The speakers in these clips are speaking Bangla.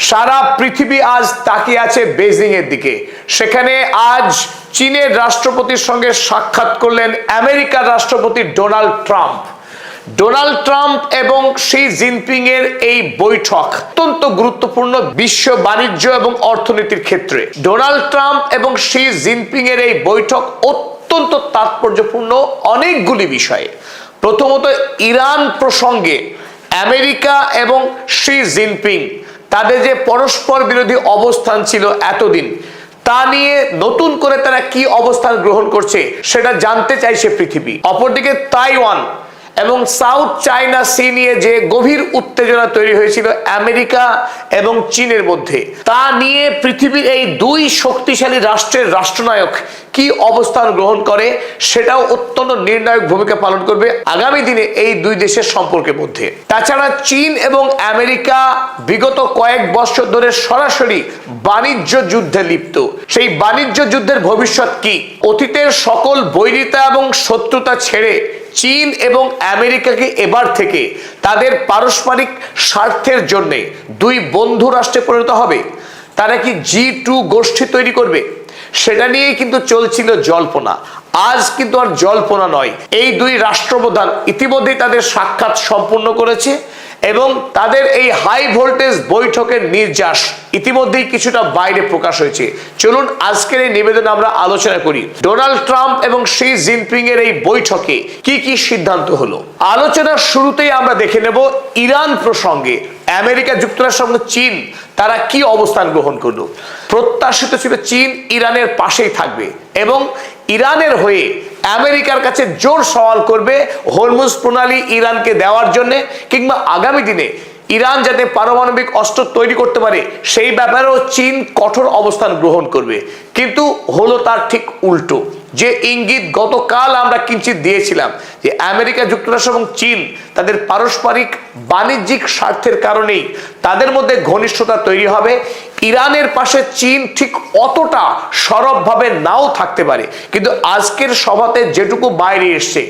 সারা পৃথিবী আজ তাকিয়ে আছে বেজিং এর দিকে। সেখানে আজ চীনের রাষ্ট্রপতির সঙ্গে সাক্ষাৎ করলেন আমেরিকার রাষ্ট্রপতি ডোনাল্ড ট্রাম্প। ডোনাল্ড ট্রাম্প এবং শি জিনপিং এর এই বৈঠক অত্যন্ত গুরুত্বপূর্ণ বিশ্ব বাণিজ্য এবং অর্থনীতির ক্ষেত্রে। ডোনাল্ড ট্রাম্প এবং শি জিনপিং এর এই বৈঠক অত্যন্ত তাৎপর্যপূর্ণ অনেকগুলি বিষয়ে। প্রথমত, ইরান প্রসঙ্গে আমেরিকা এবং শি জিনপিং তাদের যে পরস্পর বিরোধী অবস্থান ছিল এতদিন, তা নিয়ে নতুন করে তারা কি অবস্থান গ্রহণ করছে সেটা জানতে চাইছে পৃথিবী। অপরদিকে তাইওয়ান এবং সাউথ চায়না সি নিয়ে যে গভীর উত্তেজনা তৈরি হয়েছিল আমেরিকা এবং চীনের মধ্যে, তা নিয়ে পৃথিবীর এই দুই শক্তিশালী রাষ্ট্রের রাষ্ট্রনায়ক কি অবস্থান গ্রহণ করে সেটাও অত্যন্ত নির্ণায়ক ভূমিকা পালন করবে আগামী দিনে এই দুই দেশের সম্পর্কের মধ্যে। তাছাড়া চীন এবং আমেরিকা বিগত কয়েক বছর ধরে সরাসরি বাণিজ্য যুদ্ধে লিপ্ত। সেই বাণিজ্য যুদ্ধের ভবিষ্যৎ কি? অতীতের সকল বৈরিতা এবং শত্রুতা ছেড়ে চীন এবং আমেরিকাকে এবার থেকে তাদের পারস্পরিক স্বার্থের জন্য দুই বন্ধু রাষ্ট্রে পরিণত হবে। তারা কি G2 গোষ্ঠী তৈরি করবে? সেটা নিয়েই কিন্তু চলছিল জল্পনা। আজ কিন্তু আর জল্পনা নয়, এই দুই রাষ্ট্রপ্রধান ইতিমধ্যেই তাদের সাক্ষাৎ সম্পূর্ণ করেছে এবং তাদের এই হাই ভোল্টেজ বৈঠকের নির্যাস ইতিমধ্যেই কিছুটা বাইরে প্রকাশ হয়েছে। চলুন আজকের এই নিবেদনে আমরা আলোচনা করি ডোনাল্ড ট্রাম্প এবং শি জিনপিং এর এই বৈঠকে কি কি সিদ্ধান্ত হলো। আলোচনার শুরুতেই আমরা দেখে নেব ইরান প্রসঙ্গে আমেরিকা যুক্তরাষ্ট্র এবং চীন তারা কি অবস্থান গ্রহণ করলো। প্রত্যাশিত ছিল চীন ইরানের পাশেই থাকবে এবং ইরানের হয়ে আমেরিকার কাছে জোর সওয়াল করবে হরমুজ প্রণালী ইরানকে দেওয়ার জন্য, কিংবা আগামী দিনে ইরান যাতে পারমাণবিক অস্ত্র তৈরি করতে পারে সেই ব্যাপারেও চীন কঠোর অবস্থান গ্রহণ করবে। কিন্তু হলো তার ঠিক উল্টো। যে ইঙ্গিত গতকাল আমরা কিঞ্চিত দিয়েছিলাম যে আমেরিকা যুক্তরাষ্ট্র এবং চীন তাদের পারস্পরিক বাণিজ্যিক স্বার্থের কারণেই তাদের মধ্যে ঘনিষ্ঠতা তৈরি হবে, ইরানের পাশে চীন ঠিক অতটা সরবভাবে নাও থাকতে পারে। কিন্তু আজকের সভাতে যেটুকু বাইরে এসছে,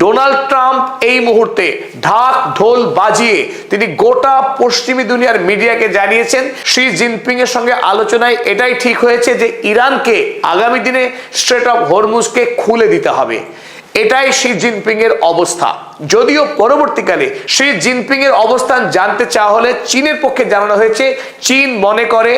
ডোনাল্ড ট্রাম্প এই মুহূর্তে ঢাক ঢোল বাজিয়ে তিনি গোটা পশ্চিমী দুনিয়ার মিডিয়াকে জানিয়েছেন শি জিনপিং এর সঙ্গে আলোচনায় এটাই ঠিক হয়েছে যে ইরানকে আগামী দিনে স্ট্রেট অফ হরমুজকে খুলে দিতে হবে। এটাই শি জিনপিং এর অবস্থা। যদিও পরবর্তীকালে শি জিনপিং এর অবস্থান জানতে চাওয়া হলে চীনের পক্ষে জানানো হয়েছে চীন মনে করে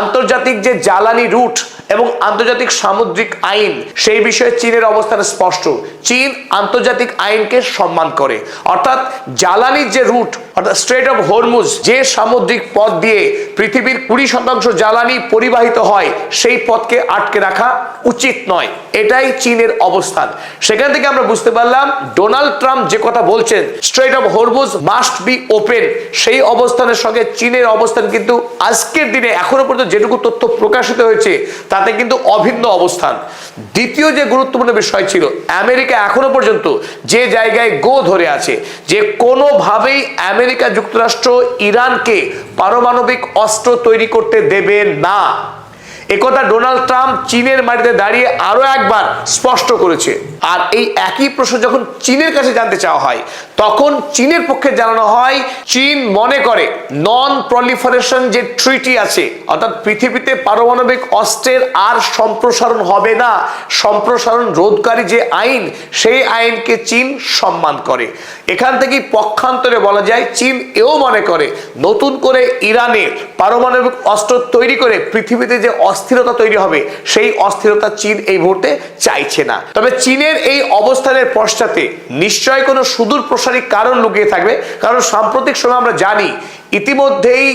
আন্তর্জাতিক যে জ্বালানি রুট এবং আন্তর্জাতিক সামুদ্রিক আইন সেই বিষয়ে চীনের অবস্থান স্পষ্ট। চীন আন্তর্জাতিক আইনকে সম্মান করে, অর্থাৎ জ্বালানির যে রুট অর্থাৎ স্ট্রেট অফ হরমুজ যে সামুদ্রিক পথ দিয়ে পৃথিবীর 20% জ্বালানি পরিবাহিত হয় সেই পথকে আটকে রাখা উচিত নয়, এটাই চীনের অবস্থান। সেখান থেকে আমরা বুঝতে পারলাম ডোনাল্ড ট্রাম্প যে কথা বলছেন strait of Hormuz must be open, সেই অবস্থানের সঙ্গে চীনের অবস্থান কিন্তু আজকের দিনে এখনো পর্যন্ত যেটুকু তথ্য প্রকাশিত হয়েছে তাতে কিন্তু অভিন্ন অবস্থান। দ্বিতীয় যে গুরুত্বপূর্ণ বিষয় ছিল, আমেরিকা এখনো পর্যন্ত যে জায়গায় গো ধরে আছে যে কোনোভাবেই আমেরিকা যুক্তরাষ্ট্র ইরানকে পারমাণবিক অস্ত্র তৈরি করতে দেবে না। একথা ডোনাল্ড ট্রাম্প চীনের মাটিতে দাঁড়িয়ে আরো একবার স্পষ্ট করেছে। আর এই একই প্রশ্ন যখন চীনের কাছে জানতে চাওয়া হয় তখন চীনের পক্ষে জানানো হয় চীন মনে করে নন প্রলিফারেশন যে ট্রিটি আছে অর্থাৎ পৃথিবীতে পারমাণবিক অস্ত্রের আর সম্প্রসারণ হবে না, সম্প্রসারণ রোধকারী যে আইন সেই আইনকে চীন সম্মান করে। এখান থেকেই পক্ষান্তরে বলা যায় চীন এও মনে করে নতুন করে ইরানের পারমাণবিক অস্ত্র তৈরি করে পৃথিবীতে যে অস্থিরতা তৈরি হবে সেই অস্থিরতা চীন এই মুহূর্তে চাইছে না। তবে চীনের এই অবস্থানের পশ্চাতে নিশ্চয় কোনো সুদূর প্রসারী কারণ লুকিয়ে থাকবে, কারণ সাম্প্রতিক সময় আমরা জানি ইতিমধ্যেই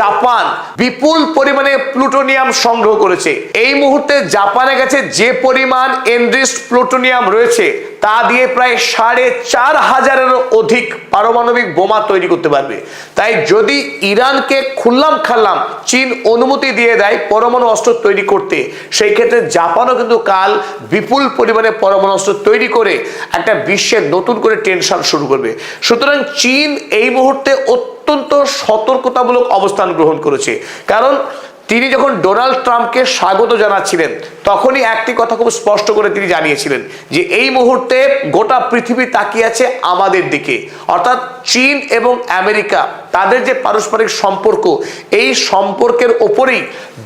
জাপান বিপুল পরিমাণে প্লুটোনিয়াম সংগ্রহ করেছে। এই মুহূর্তে জাপানের কাছে যে পরিমাণ এনরিচড প্লুটোনিয়াম রয়েছে তা দিয়ে প্রায় 4500-এরও অধিক পারমাণবিক বোমা তৈরি করতে পারবে। তাই যদি ইরানকে খুল্লাম খাল্লাম চীন অনুমতি দিয়ে দেয় পরমাণু অস্ত্র তৈরি করতে, সেই ক্ষেত্রে জাপানও কিন্তু কাল বিপুল পরিমাণে পরমাণু অস্ত্র তৈরি করে একটা বিশ্বের নতুন করে টেনশন শুরু করবে। সুতরাং চীন এই মুহূর্তে অত্যন্ত সতর্কতামূলক অবস্থান গ্রহণ করেছে, কারণ তিনি যখন ডোনাল্ড ট্রাম্পকে স্বাগত জানাচ্ছিলেন তখনই একটি কথা খুব স্পষ্ট করে তিনি জানিয়েছিলেন যে এই মুহূর্তে গোটা পৃথিবী তাকিয়ে আছে আমাদের দিকে, অর্থাৎ চীন এবং আমেরিকা তাদের যে পারস্পরিক সম্পর্ক, এই সম্পর্কের ওপরেই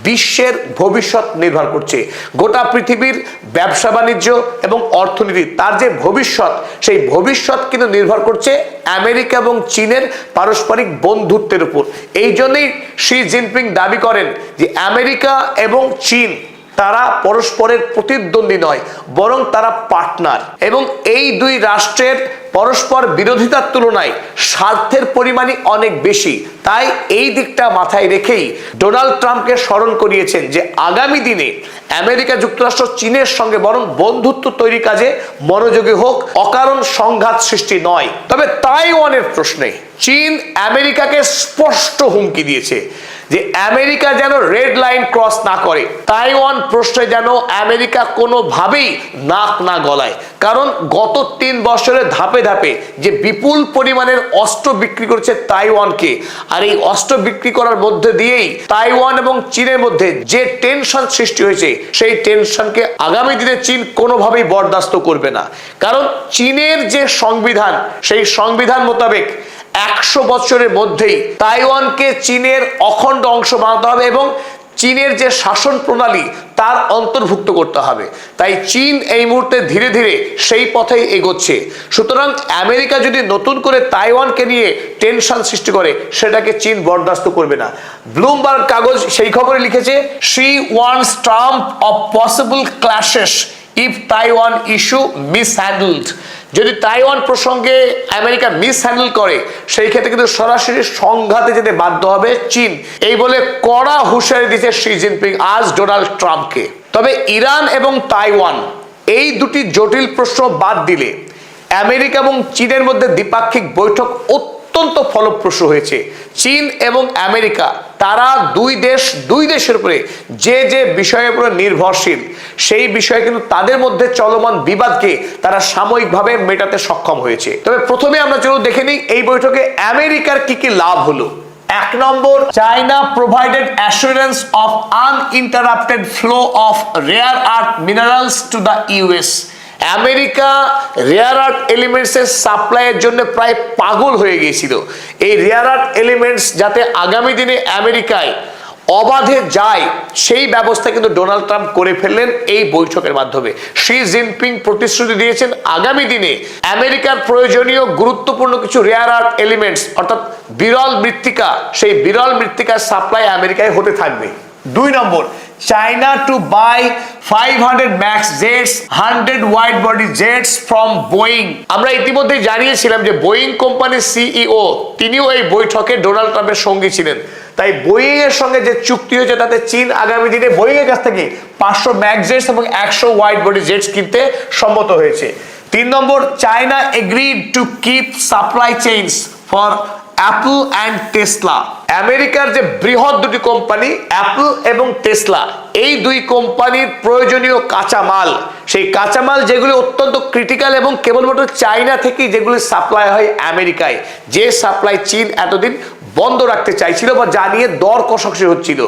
বিশ্বের ভবিষ্যৎ নির্ভর করছে। গোটা পৃথিবীর ব্যবসা বাণিজ্য এবং অর্থনীতি তার যে ভবিষ্যৎ, সেই ভবিষ্যৎ কিন্তু নির্ভর করছে আমেরিকা এবং চীনের পারস্পরিক বন্ধুত্বের উপর। এই জন্যই শি জিনপিং দাবি করেন যে আমেরিকা এবং চীন তারা পরস্পরের প্রতিদ্বন্দ্বী নয়, বরং তারা পার্টনার, এবং এই দুই রাষ্ট্রের পরস্পর বিরোধিতার তুলনায় স্বার্থের পরিমাণই অনেক বেশি। তাই এই দিকটা মাথায় রেখেই ডোনাল্ড ট্রাম্পকে স্মরণ করিয়েছেন যে আগামী দিনে আমেরিকা যুক্তরাষ্ট্র চীনের সঙ্গে বরং বন্ধুত্ব তৈরি কাজে মনোযোগী হোক, অকারণ সংঘাত সৃষ্টি নয়। তবে তাইওয়ানের প্রশ্নে চীন আমেরিকাকে স্পষ্ট হুমকি দিয়েছে যে আমেরিকা যেন রেড লাইন ক্রস না করে, তাইওয়ান প্রশ্নে যেন আমেরিকা কোনোভাবেই নাক না গলায়। কারণ গত 3 বছরে ধাপে ধাপে যে বিপুল পরিমাণের অস্ত্র বিক্রি করছে তাইওয়ানকে, আর এই অস্ত্র বিক্রি করার মধ্যে দিয়েই তাইওয়ান এবং চীনের মধ্যে যে টেনশন সৃষ্টি হয়েছে, সেই টেনশনকে আগামী দিনে চীন কোনোভাবেই বরদাস্ত করবে না। কারণ চীনের যে সংবিধান, সেই সংবিধান মোতাবেক 100 বছরের মধ্যেই তাইওয়ানকে চীনের অখণ্ড অংশ বানাতে হবে এবং চীনের যে শাসন প্রণালী তার অন্তর্ভুক্ত করতে হবে। তাই চীন এই মুহূর্তে ধীরে ধীরে সেই পথেই এগোচ্ছে। সুতরাং আমেরিকা যদি নতুন করে তাইওয়ানকে নিয়ে টেনশন সৃষ্টি করে, সেটাকে চীন বরদাস্ত করবে না। ব্লুমবার্গ কাগজ সেই খবরে লিখেছে, Xi wants Trump off possible clashes if Taiwan issue mishandled. যদি তাইওয়ান প্রসঙ্গে আমেরিকা মিসহ্যান্ডেল করে, সেই ক্ষেত্রে কিন্তু সরাসরি সংঘাতে যেতে বাধ্য হবে চীন, এই বলে কড়া হুঁশিয়ারি দিয়েছে শি জিনপিং আজ ডোনাল্ড ট্রাম্পকে। তবে ইরান এবং তাইওয়ান এই দুটি জটিল প্রশ্ন বাদ দিলে আমেরিকা এবং চীনের মধ্যে দ্বিপাক্ষিক বৈঠক অত্যন্ত ফলপ্রসূ হয়েছে। চীন এবং আমেরিকা তারা দুই দেশের উপরে যে যে বিষয়ের উপরে নির্ভরশীল, সেই বিষয়ে কিন্তু তাদের মধ্যে চলমান বিবাদকে তারা সাময়িকভাবে মেটাতে সক্ষম হয়েছে। তবে প্রথমে আমরা চলুন দেখে নিই এই বৈঠকে আমেরিকার কি কি লাভ হলো। 1 number, China provided assurance of uninterrupted flow of rare earth minerals to the US. America rare earth এলিমেন্টসের সাপ্লাইয়ের জন্য প্রায় পাগল হয়ে গিয়েছিল। এই রেয়ার আর্থ এলিমেন্টস যাতে আগামী দিনে আমেরিকায় অবাধে যায়, সেই ব্যবস্থা কিন্তু ডোনাল্ড ট্রাম্প করে ফেললেন এই বৈঠকের মাধ্যমে। শি জিনপিং প্রতিশ্রুতি দিয়েছেন আগামী দিনে আমেরিকার প্রয়োজনীয় গুরুত্বপূর্ণ কিছু রেয়ার আর্থ এলিমেন্টস, অর্থাৎ বিরল মৃত্তিকা, সেই বিরল মৃত্তিকার সাপ্লাই আমেরিকায় হতে থাকবে। 2 number, China to buy 500 max jets 100 wide body jets from Boeing. আমরা ইতিমধ্যে জানিয়েছিলাম যে বোয়িং কোম্পানির সিইও তিনিও এই বৈঠকে ডোনাল্ড ট্রাম্পের সঙ্গী ছিলেন। তাই বোয়িং এর সঙ্গে যে চুক্তি হয়েছে তাতে চীন আগামী দিনে বোয়িং এর কাছ থেকে 500 ম্যাক্স জেটস এবং 100 ওয়াইড বডি জেটস কিনতে সম্মত হয়েছে। 3 number, China agreed to keep supply chains for Apple and Tesla. আমেরিকার যে বৃহৎ দুটি কোম্পানি অ্যাপল এবং টেসলা, এই দুই কোম্পানির প্রয়োজনীয় কাঁচামাল, সেই কাঁচামাল যেগুলি অত্যন্ত ক্রিটিক্যাল এবং কেবলমাত্র চায়না থেকেই যেগুলি সাপ্লাই হয় আমেরিকায়, যে সাপ্লাই চীন এতদিন বন্ধ রাখতে চাইছিল বা জানিয়ে দর কষাকষি হচ্ছিল,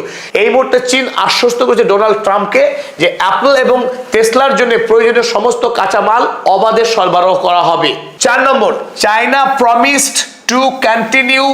এই মুহূর্তে চীন আশ্বস্ত করেছে ডোনাল্ড ট্রাম্পকে যে অ্যাপল এবং টেসলার জন্য প্রয়োজনীয় সমস্ত কাঁচামাল অবাধে সরবরাহ করা হবে। 4 number, China promised to continue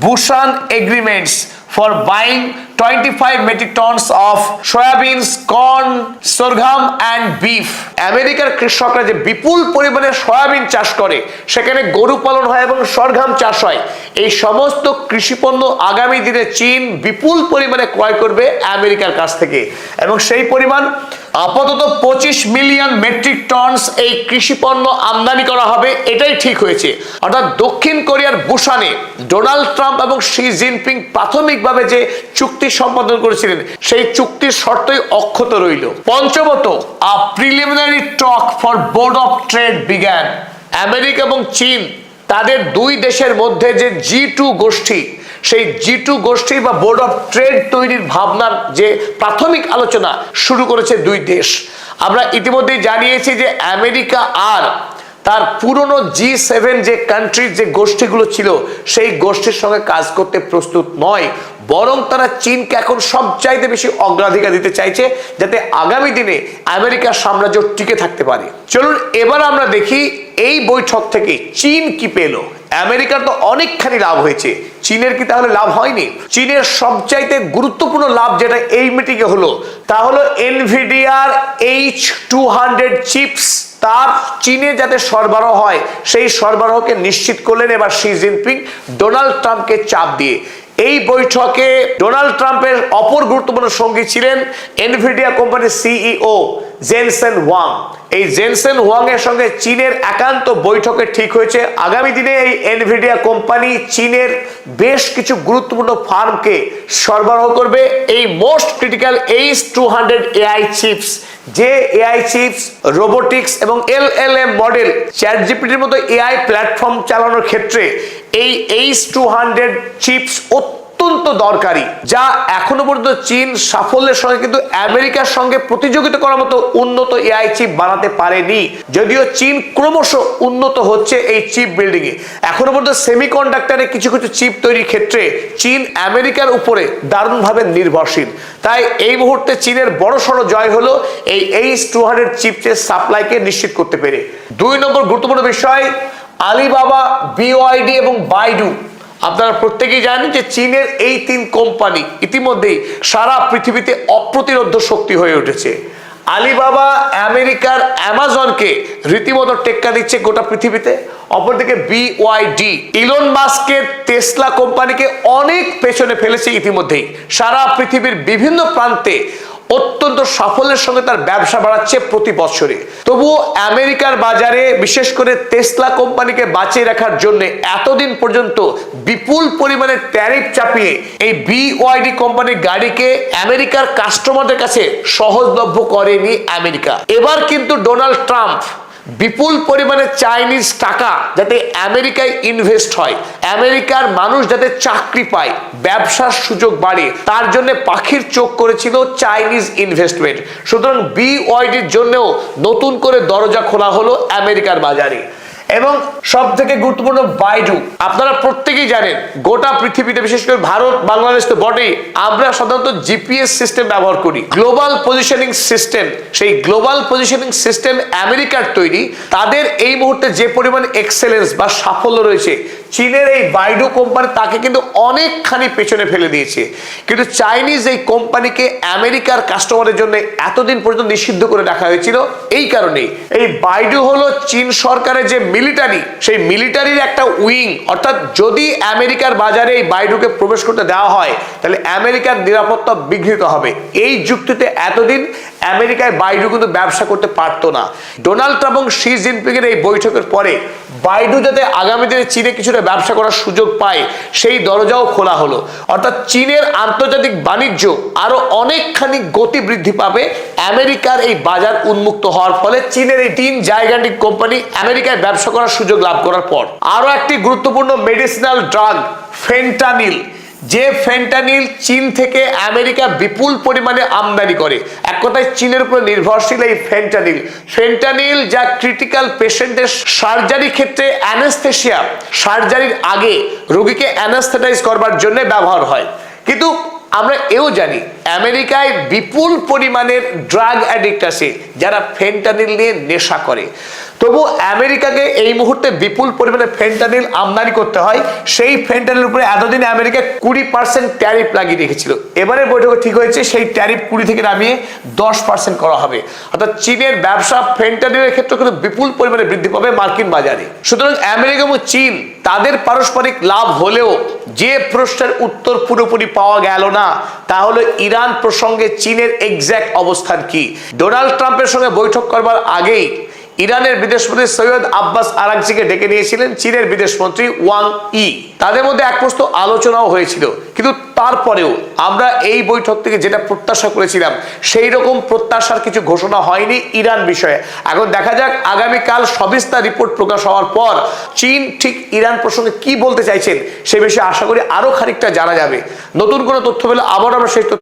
Busan agreements for buying 25 metric tons of soybeans, corn, sorghum and beef. আমেরিকার কৃষকরা যে বিপুল পরিমাণে সয়াবিন চাষ করে, সেখানে গরু পালন হয় এবং সরঘাম চাষ হয়, এই সমস্ত কৃষিপণ্য আগামী দিনে চীন বিপুল পরিমাণে ক্রয় করবে আমেরিকার কাছ থেকে, এবং সেই পরিমাণ আপাতত 25 মিলিয়ন মেট্রিক টনস এই কৃষিপণ্য আমদানি করা হবে, এটাই ঠিক হয়েছে। অর্থাৎ দক্ষিণ কোরিয়ার বুসানে ডোনাল্ড ট্রাম্প এবং শি জিনপিং প্রাথমিকভাবে যে চুক্তি সম্পাদন করেছিলেন, সেই চুক্তির শর্তই অক্ষত রইল। পঞ্চমত, a preliminary talk for board of trade began. America এবং চীন তাদের দুই দেশের মধ্যে যে G2 গোষ্ঠী, সেই G2 গোষ্ঠী বা বোর্ড অফ ট্রেড তৈরির ভাবনার যে প্রাথমিক আলোচনা শুরু করেছে দুই দেশ। আমরা ইতিমধ্যেই জানিয়েছি যে আমেরিকা আর তার পুরনো G7 যে কান্ট্রির যে গোষ্ঠীগুলো ছিল সেই গোষ্ঠীর সঙ্গে কাজ করতে প্রস্তুত নয়, বরং তারা চীনকে এখন সবচাইতে বেশি অগ্রাধিকার দিতে চাইছে যাতে আগামী দিনে আমেরিকার সাম্রাজ্য টিকে থাকতে পারে। চলুন এবার আমরা দেখি এই বৈঠক থেকে চীন কি পেল। আমেরিকার তো অনেকখানি লাভ হয়েছে, চীনের কি তাহলে লাভ হয়নি? চীনের সবচাইতে গুরুত্বপূর্ণ লাভ যেটা এই মিটিংয়ে হলো তা হলো এনভিডিয়ার H200 চিপস তার চীনে যাতে সরবরাহ হয় সেই সরবরাহকে নিশ্চিত করলেন এবার শি জিনপিং ডোনাল্ড ট্রাম্পকে চাপ দিয়ে। এই বৈঠকে ডোনাল্ড ট্রাম্পের অপর গুরুত্বপূর্ণ সঙ্গী ছিলেন এনভিডিয়া কোম্পানির সিইও জেনসেন ওয়াং। এই জেনসেন ওয়াং এর সঙ্গে চীনের একান্ত বৈঠকে ঠিক হয়েছে আগামী দিনে এই এনভিডিয়া কোম্পানি চীনের বেশ কিছু গুরুত্বপূর্ণ ফার্মকে সরবরাহ করবে এই most critical H200 AI chips, যে এআই চিপস রোবোটিক্স এবং LLM মডেল চ্যাটজিপিটির মতো এআই প্ল্যাটফর্ম চালানোর ক্ষেত্রে এই H200 চিপস অত্যন্ত দরকারি, যা এখনো পর্যন্ত চীন সাফল্যের সঙ্গে কিন্তু আমেরিকার সঙ্গে প্রতিযোগিতা করার মতো উন্নত এআই চিপ বানাতে পারেনি। যদিও চীন ক্রমশ উন্নত হচ্ছে এই চিপ বিল্ডিং এ, এখনো পর্যন্ত সেমিকন্ডাক্টরে কিছু কিছু চিপ তৈরির ক্ষেত্রে চীন আমেরিকার উপরে দারুণভাবে নির্ভরশীল। তাই এই মুহূর্তে চীনের বড়সড় জয় হলো এই H200 চিপসের সাপ্লাইকে নিশ্চিত করতে পেরে। 2 নম্বর গুরুত্বপূর্ণ বিষয়, আলিবাবা, BYD এবং বাইডু। আপনারা প্রত্যেকেই জানেন যে চীনের এই 3 কোম্পানি ইতিমধ্যেই সারা পৃথিবীতে অপ্রতিরোধ্য শক্তি হয়ে উঠেছে। আলিবাবা আমেরিকার অ্যামাজনকে রীতিমতো টেক্কা দিচ্ছে গোটা পৃথিবীতে, অপরদিকে BYD ইলন মাস্কের টেসলা কোম্পানিকে অনেক পেছনে ফেলেছে ইতিমধ্যেই, সারা পৃথিবীর বিভিন্ন প্রান্তে অত্যন্ত সাফল্যের সঙ্গে তার ব্যবসা বাড়াচ্ছে প্রতি বছরে। তবুও আমেরিকার বাজারে বিশেষ করে টেসলা কোম্পানিকে বাঁচিয়ে রাখার জন্য এতদিন পর্যন্ত বিপুল পরিমাণে ট্যারিফ চাপিয়ে এই BYD কোম্পানির গাড়িকে আমেরিকার কাস্টমারদের কাছে সহজলভ্য করেনি আমেরিকা। এবার কিন্তু ডোনাল্ড ট্রাম্প বিপুল পরিমাণে চাইনিজ টাকা যাতে আমেরিকায় ইনভেস্ট হয়, আমেরিকার মানুষ যাতে চাকরি পায়, ব্যবসার সুযোগ বাড়ে, তার জন্য পাখির চোখ করেছিল চাইনিজ ইনভেস্টমেন্ট। সুতরাং BYDর জন্যও নতুন করে দরজা খোলা হলো আমেরিকার বাজারে। এবং সব থেকে গুরুত্বপূর্ণ বাইডু, আপনারা প্রত্যেকেই জানেন গোটা পৃথিবীতে বিশেষ করে ভারত বাংলাদেশ তো বটেই, আমরা সাধারণত GPS সিস্টেম ব্যবহার করি, গ্লোবাল পজিশনিং সিস্টেম। সেই গ্লোবাল পজিশনিং সিস্টেম আমেরিকার তৈরি, তাদের এই মুহূর্তে যে পরিমাণ এক্সেলেন্স বা সাফল্য রয়েছে চীনের এই বাইডু কোম্পানি তাকে কিন্তু অনেকখানি পেছনে ফেলে দিয়েছে। কিন্তু চাইনিজ এই কোম্পানিকে আমেরিকার কাস্টমারের জন্য এতদিন পর্যন্ত নিষিদ্ধ করে রাখা হয়েছিল এই কারণেই। এই বাইডু হলো চীন সরকারের যে মিলিটারি, সেই মিলিটারির একটা উইং, অর্থাৎ যদি আমেরিকার বাজারে এই বাইডুকে প্রবেশ করতে দেওয়া হয় তাহলে আমেরিকার নিরাপত্তা বিঘ্নিত হবে। এই যুক্তিতে এতদিন আমেরিকায় বাইডু কিন্তু ব্যবসা করতে পারতো না। ডোনাল্ড ট্রাম্প এবং শি জিনপিং এর এই বৈঠকের পরে বাইডু যাতে আগামী দিনে চীনে কিছুটা ব্যবসা করার সুযোগ পায় সেই দরজাও খোলা হলো, অর্থাৎ চীনের আন্তর্জাতিক বাণিজ্য আরো অনেকখানি গতি বৃদ্ধি পাবে আমেরিকার এই বাজার উন্মুক্ত হওয়ার ফলে। চীনের এই 3 জাইগান্টিক কোম্পানি আমেরিকায় ব্যবসা করার সুযোগ লাভ করার পর আরো একটি গুরুত্বপূর্ণ মেডিসিনাল ড্রাগ ফেন্টানিল, যে ফেন্টানিল চীন থেকে আমেরিকা বিপুল পরিমাণে আমদানি করে, এক কথায় চীনের উপর নির্ভরশীল এই ফেন্টানিল। ফেন্টানিল যা ক্রিটিক্যাল পেশেন্টের সার্জারি ক্ষেত্রে অ্যানেস্থেসিয়া, সার্জারির আগে রোগীকে অ্যানাস্থেটাইজ করবার জন্য ব্যবহার হয়। কিন্তু আমরা এও জানি আমেরিকায় বিপুল পরিমাণের ড্রাগ অ্যাডিক্ট আছে যারা ফেন্টানিল নিয়ে নেশা করে। তবু আমেরিকাকে এই মুহূর্তে বিপুল পরিমাণে ফেন্টানিল আমদানি করতে হয়, সেই ফেন্টানিল উপরে এতদিন আমেরিকা 20% ট্যারিফ লাগিয়ে রেখেছিল। এবারে বৈঠকে ঠিক হয়েছে সেই ট্যারিফ 20 থেকে নামিয়ে 10% করা হবে, অর্থাৎ চীনের ব্যবসা ফেন্টানিলের ক্ষেত্রে কিন্তু বিপুল পরিমাণে বৃদ্ধি পাবে মার্কিন বাজারে। সুতরাং আমেরিকা এবং চীন তাদের পারস্পরিক লাভ হলেও যে প্রশ্নের উত্তর পুরোপুরি পাওয়া গেল না তা হলো ইরান প্রসঙ্গে চীনের এক্স্যাক্ট অবস্থান কি। ডোনাল্ড ট্রাম্পের সঙ্গে বৈঠক করবার আগেই ইরানের বিদেশমন্ত্রী সৈয়দ আব্বাস আরাকচিকে ডেকে নিয়েছিলেন চীনের বিদেশমন্ত্রী ওয়াং ই, তাদের মধ্যে এক প্রস্ত আলোচনাও হয়েছিল। কিন্তু তারপরেও আমরা এই বৈঠক থেকে যেটা প্রত্যাশা করেছিলাম সেই রকম প্রত্যাশার কিছু ঘোষণা হয়নি ইরান বিষয়ে। এখন দেখা যাক আগামীকাল সবিস্তার রিপোর্ট প্রকাশ হওয়ার পর চীন ঠিক ইরান প্রসঙ্গে কি বলতে চাইছেন সে বিষয়ে আশা করি আরো খানিকটা জানা যাবে। নতুন কোনো তথ্য পেলে আবার আমরা সেই